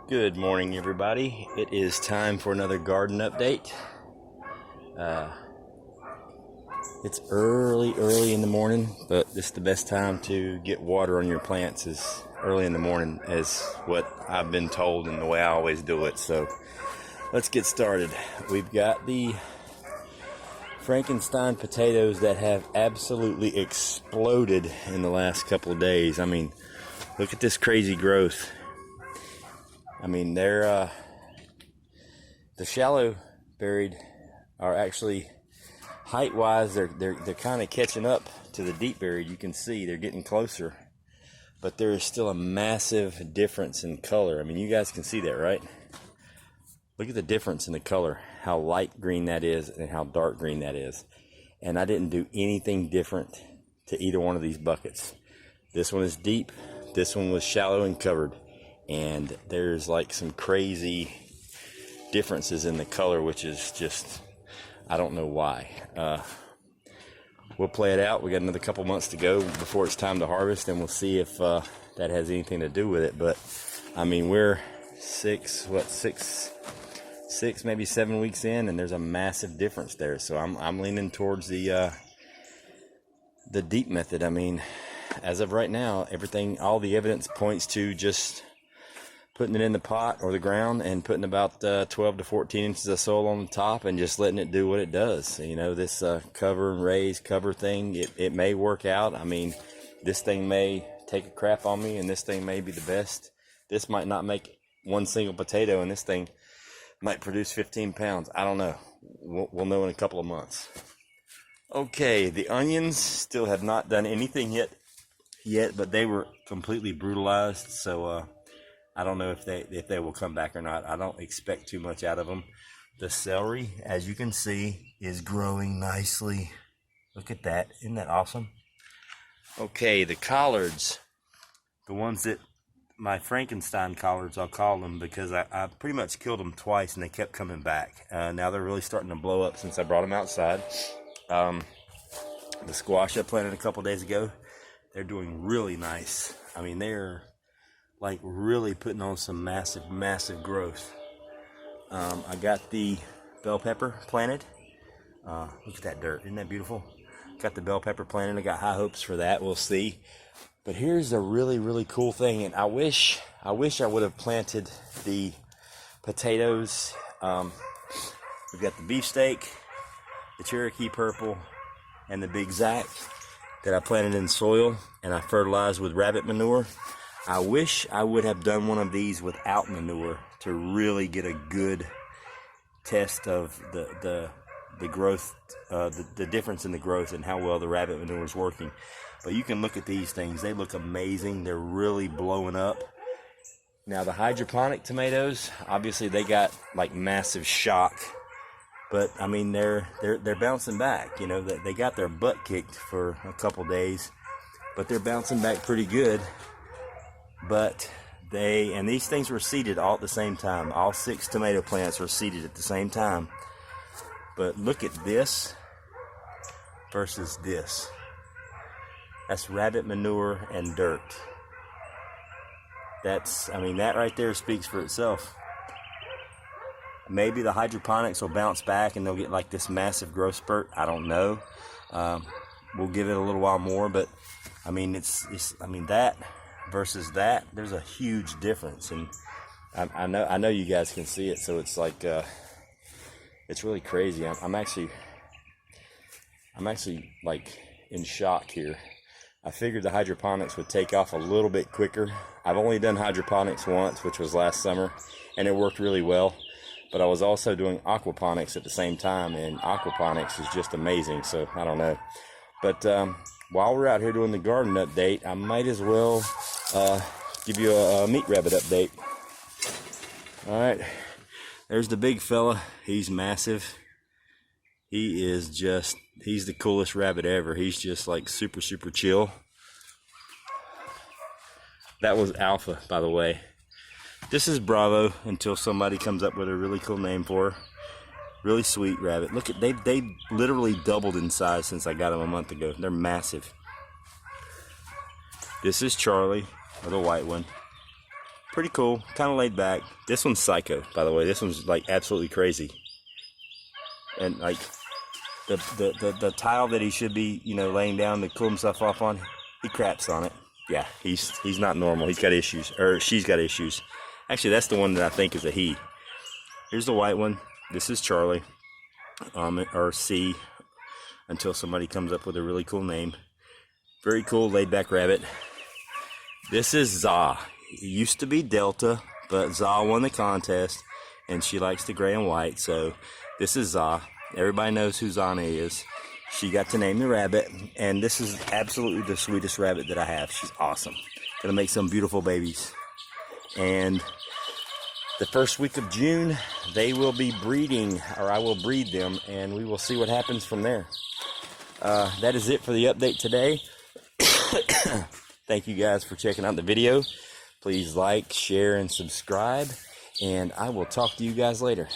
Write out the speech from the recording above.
Good morning, everybody. It is time for another garden update. It's early in the morning, but this is the best time to get water on your plants is early in the morning, is what I've been told and the way I always do it. So let's get started. We've got the Frankenstein potatoes that have absolutely exploded in the last couple of days. I mean, look at this crazy growth. I mean, they're the shallow buried are actually height-wise. They're kind of catching up to the deep buried. You can see they're getting closer, but there is still a massive difference in color. I mean, you guys can see that, right? Look at the difference in the color. How light green that is and how dark green that is. And I didn't do anything different to either one of these buckets. This one is deep. This one was shallow and covered. And there's like some crazy differences in the color, which is just, I don't know why. We'll play it out. We got another couple months to go before it's time to harvest, and we'll see if that has anything to do with it. But I mean, we're six, maybe 7 weeks in, and there's a massive difference there. So I'm leaning towards the deep method. I mean, as of right now, all the evidence points to just putting it in the pot or the ground and putting about 12 to 14 inches of soil on the top and just letting it do what it does. You know, this cover and raise cover thing, it may work out. I mean, this thing may take a crap on me and this thing may be the best. This might not make one single potato and this thing might produce 15 pounds. I don't know. We'll know in a couple of months. Okay, the onions still have not done anything yet, but they were completely brutalized. So I don't know if they will come back or not. I don't expect too much out of them. The celery, as you can see, is growing nicely. Look at that. Isn't that awesome? Okay, the collards, the ones that my Frankenstein collards, I'll call them, because I pretty much killed them twice and they kept coming back. Now they're really starting to blow up since I brought them outside. The squash I planted a couple days ago, they're doing really nice. I mean, they're like really putting on some massive growth. I got the bell pepper planted. Look at that dirt, isn't that beautiful? Got the bell pepper planted. I got high hopes for that. We'll see. But here's a really cool thing, and I wish I would have planted the potatoes. We've got the beefsteak, the Cherokee purple, and the big Zack that I planted in soil and I fertilized with rabbit manure. I wish I would have done one of these without manure to really get a good test of the growth, the difference in the growth and how well the rabbit manure is working. But you can look at these things. They look amazing. They're really blowing up. Now the hydroponic tomatoes, obviously they got like massive shock. But I mean, they're bouncing back. You know, they got their butt kicked for a couple days, but they're bouncing back pretty good. But these things were seeded all at the same time. All 6 tomato plants were seeded at the same time. But look at this versus this. That's rabbit manure and dirt. I mean, that right there speaks for itself. Maybe the hydroponics will bounce back and they'll get like this massive growth spurt. I don't know. We'll give it a little while more, but I mean, I mean, that versus that, there's a huge difference. And I know you guys can see it, so it's like it's really crazy. I'm actually like in shock here. I figured the hydroponics would take off a little bit quicker. I've only done hydroponics once, which was last summer, and it worked really well. But I was also doing aquaponics at the same time, and aquaponics is just amazing. So I don't know. But while we're out here doing the garden update, I might as well give you a meat rabbit update. All right, there's the big fella. He's massive. He's the coolest rabbit ever. He's just like super chill. That was Alpha, by the way. This is Bravo until somebody comes up with a really cool name for her. Really sweet rabbit. Look at, they literally doubled in size since I got them a month ago. They're massive. This is Charlie, or the white one. Pretty cool, kind of laid back. This one's psycho, by the way. This one's like absolutely crazy. And like the tile that he should be, you know, laying down to cool himself off on, he craps on it. Yeah, he's not normal. He's got issues, or she's got issues. Actually, that's the one that I think is a he. Here's the white one. This is Charlie, or C, until somebody comes up with a really cool name. Very cool, laid-back rabbit. This is Za. It used to be Delta, but Za won the contest, and she likes the gray and white, so this is Za. Everybody knows who Zana is. She got to name the rabbit, and this is absolutely the sweetest rabbit that I have. She's awesome. Gonna make some beautiful babies. And the first week of June, they will be breeding, or I will breed them, and we will see what happens from there. That is it for the update today. Thank you guys for checking out the video. Please like, share, and subscribe, and I will talk to you guys later.